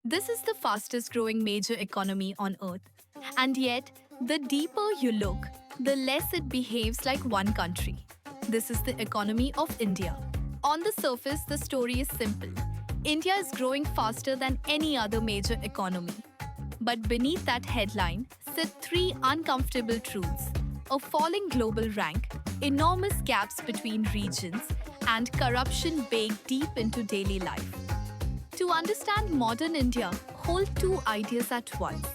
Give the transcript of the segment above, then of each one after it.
This is the fastest growing major economy on earth. And yet, the deeper you look, the less it behaves like one country. This is the economy of India. On the surface, the story is simple. India is growing faster than any other major economy. But beneath that headline sit three uncomfortable truths: a falling global rank, enormous gaps between regions, and corruption baked deep into daily life. To understand modern India, hold two ideas at once: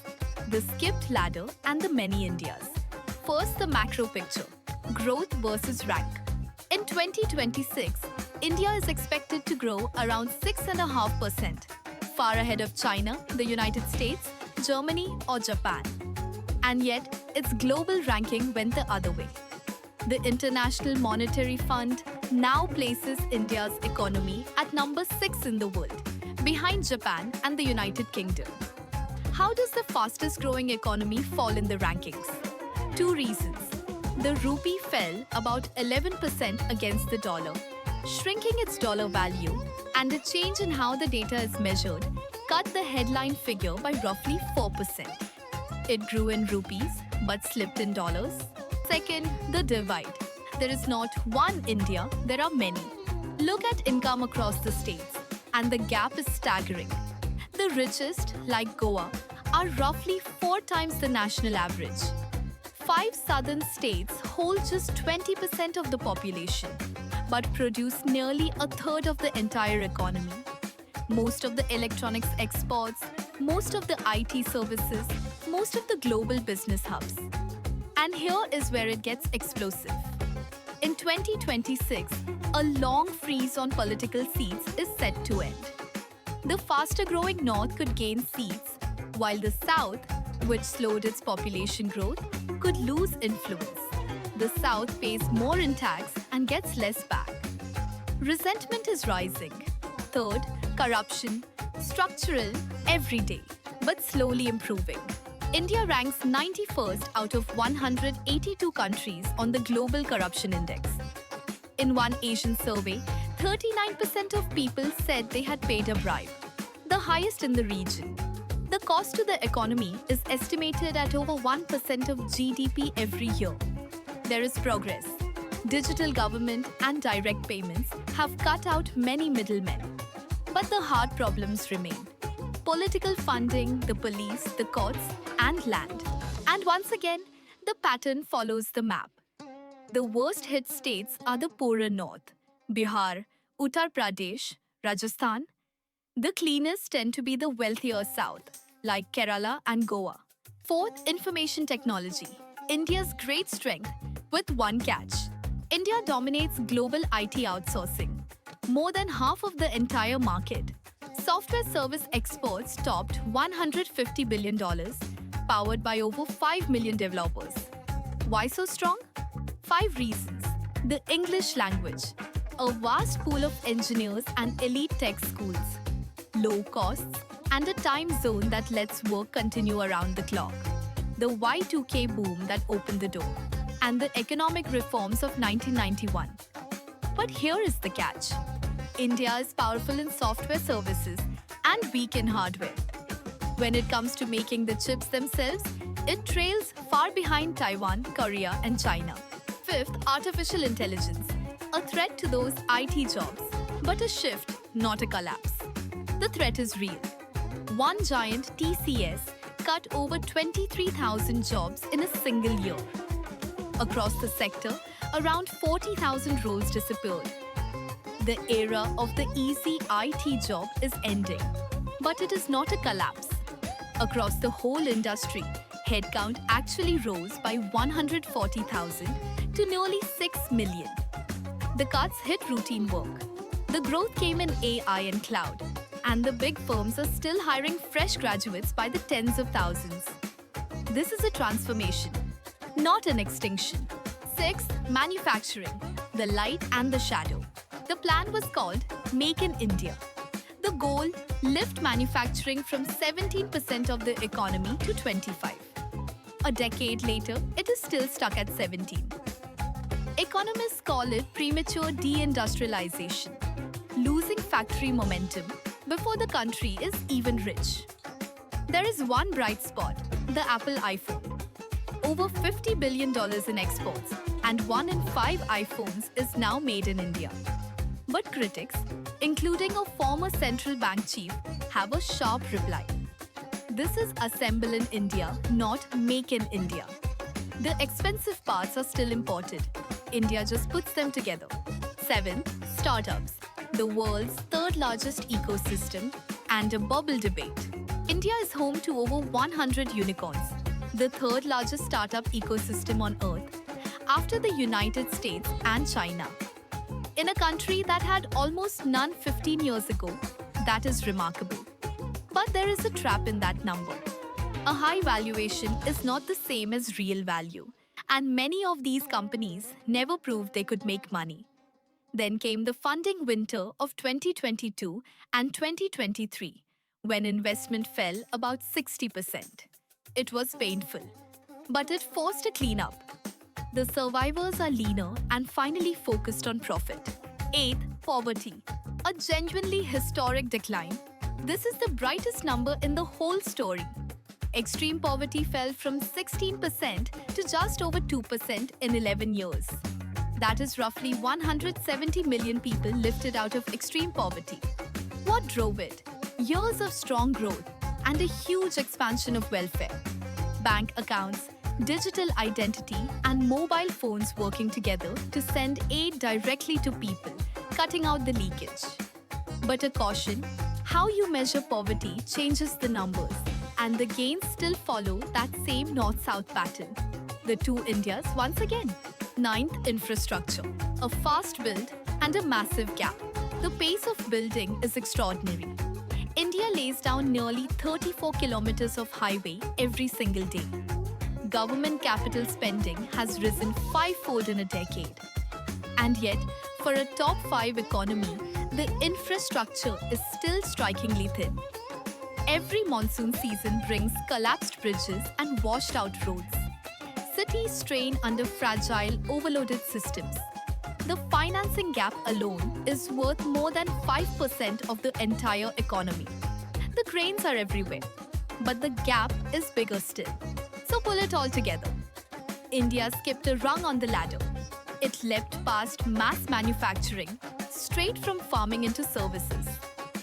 the skipped ladder and the many Indias. First, the macro picture: growth versus rank. In 2026, India is expected to grow around 6.5%, far ahead of China, the United States, Germany, or Japan. And yet, its global ranking went the other way. The International Monetary Fund now places India's economy at number 6 in the world, behind Japan and the United Kingdom. How does the fastest growing economy fall in the rankings? Two reasons. The rupee fell about 11% against the dollar, shrinking its dollar value, and a change in how the data is measured cut the headline figure by roughly 4%. It grew in rupees but slipped in dollars. Second, the divide. There is not one India, there are many. Look at income across the states, and the gap is staggering. The richest, like Goa, are roughly 4 times the national average. 5 southern states hold just 20% of the population, but produce nearly a third of the entire economy. Most of the electronics exports, most of the IT services, most of the global business hubs. And here is where it gets explosive. In 2026, a long freeze on political seats is set to end. The faster growing north could gain seats, while the south, which slowed its population growth, could lose influence. The south pays more in tax and gets less back. Resentment is rising. Third, corruption, structural, everyday, but slowly improving. India ranks 91st out of 182 countries on the Global Corruption Index. In one Asian survey, 39% of people said they had paid a bribe, the highest in the region. The cost to the economy is estimated at over 1% of GDP every year. There is progress. Digital government and direct payments have cut out many middlemen. But the hard problems remain: political funding, the police, the courts, and land. And once again, the pattern follows the map. The worst hit states are the poorer north: Bihar, Uttar Pradesh, Rajasthan. The cleanest tend to be the wealthier south, like Kerala and Goa. Fourth, information technology. India's great strength, with one catch. India dominates global IT outsourcing, more than half of the entire market. Software service exports topped $150 billion, powered by over 5 million developers. Why so strong? 5 reasons. The English language, a vast pool of engineers and elite tech schools, low costs, and a time zone that lets work continue around the clock. The Y2K boom that opened the door, and the economic reforms of 1991. But here is the catch. India is powerful in software services and weak in hardware. When it comes to making the chips themselves, it trails far behind Taiwan, Korea, and China. Fifth, artificial intelligence, a threat to those IT jobs, but a shift, not a collapse. The threat is real. One giant, TCS, cut over 23,000 jobs in a single year. Across the sector, around 40,000 roles disappeared. The era of the easy IT job is ending, but it is not a collapse. Across the whole industry, headcount actually rose by 140,000 to nearly 6 million. The cuts hit routine work. The growth came in AI and cloud, and the big firms are still hiring fresh graduates by the tens of thousands. This is a transformation, not an extinction. Sixth, manufacturing, the light and the shadow. The plan was called Make in India. The goal, lift manufacturing from 17% of the economy to 25%. A decade later, it is still stuck at 17%. Economists call it premature deindustrialization, losing factory momentum before the country is even rich. There is one bright spot, the Apple iPhone. Over $50 billion in exports, and 1 in 5 iPhones is now made in India. But critics, including a former central bank chief, have a sharp reply. This is assemble in India, not make in India. The expensive parts are still imported. India just puts them together. 7. Startups, the world's third largest ecosystem, and a bubble debate. India is home to over 100 unicorns, the third largest startup ecosystem on earth, after the United States and China. In a country that had almost none 15 years ago, that is remarkable. But there is a trap in that number. A high valuation is not the same as real value, and many of these companies never proved they could make money. Then came the funding winter of 2022 and 2023, when investment fell about 60%. It was painful, but it forced a cleanup. The survivors are leaner and finally focused on profit. 8. Poverty, a genuinely historic decline. This is the brightest number in the whole story. Extreme poverty fell from 16% to just over 2% in 11 years. That is roughly 170 million people lifted out of extreme poverty. What drove it? Years of strong growth and a huge expansion of welfare. Bank accounts, digital identity, and mobile phones working together to send aid directly to people, cutting out the leakage. But a caution, how you measure poverty changes the numbers, and the gains still follow that same north-south pattern. The two Indias once again. 9th, infrastructure, a fast build and a massive gap. The pace of building is extraordinary. India lays down nearly 34 kilometers of highway every single day. Government capital spending has risen 5-fold in a decade. And yet, for a top 5 economy, the infrastructure is still strikingly thin. Every monsoon season brings collapsed bridges and washed out roads. Cities strain under fragile, overloaded systems. The financing gap alone is worth more than 5% of the entire economy. The cranes are everywhere, but the gap is bigger still. So pull it all together. India skipped a rung on the ladder. It leapt past mass manufacturing, straight from farming into services.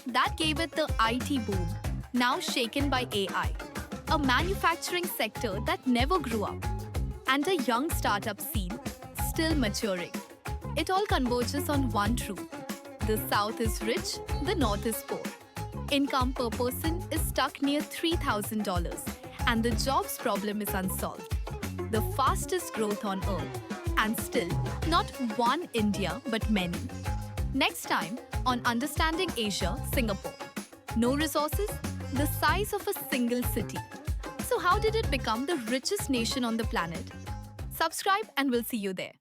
That gave it the IT boom, now shaken by AI, a manufacturing sector that never grew up, and a young startup scene still maturing. It all converges on one truth. The South is rich, the North is poor. Income per person is stuck near $3,000, and the jobs problem is unsolved. The fastest growth on earth, and still not one India but many. Next time on Understanding Asia, Singapore. No resources, the size of a single city. So how did it become the richest nation on the planet? Subscribe and we'll see you there.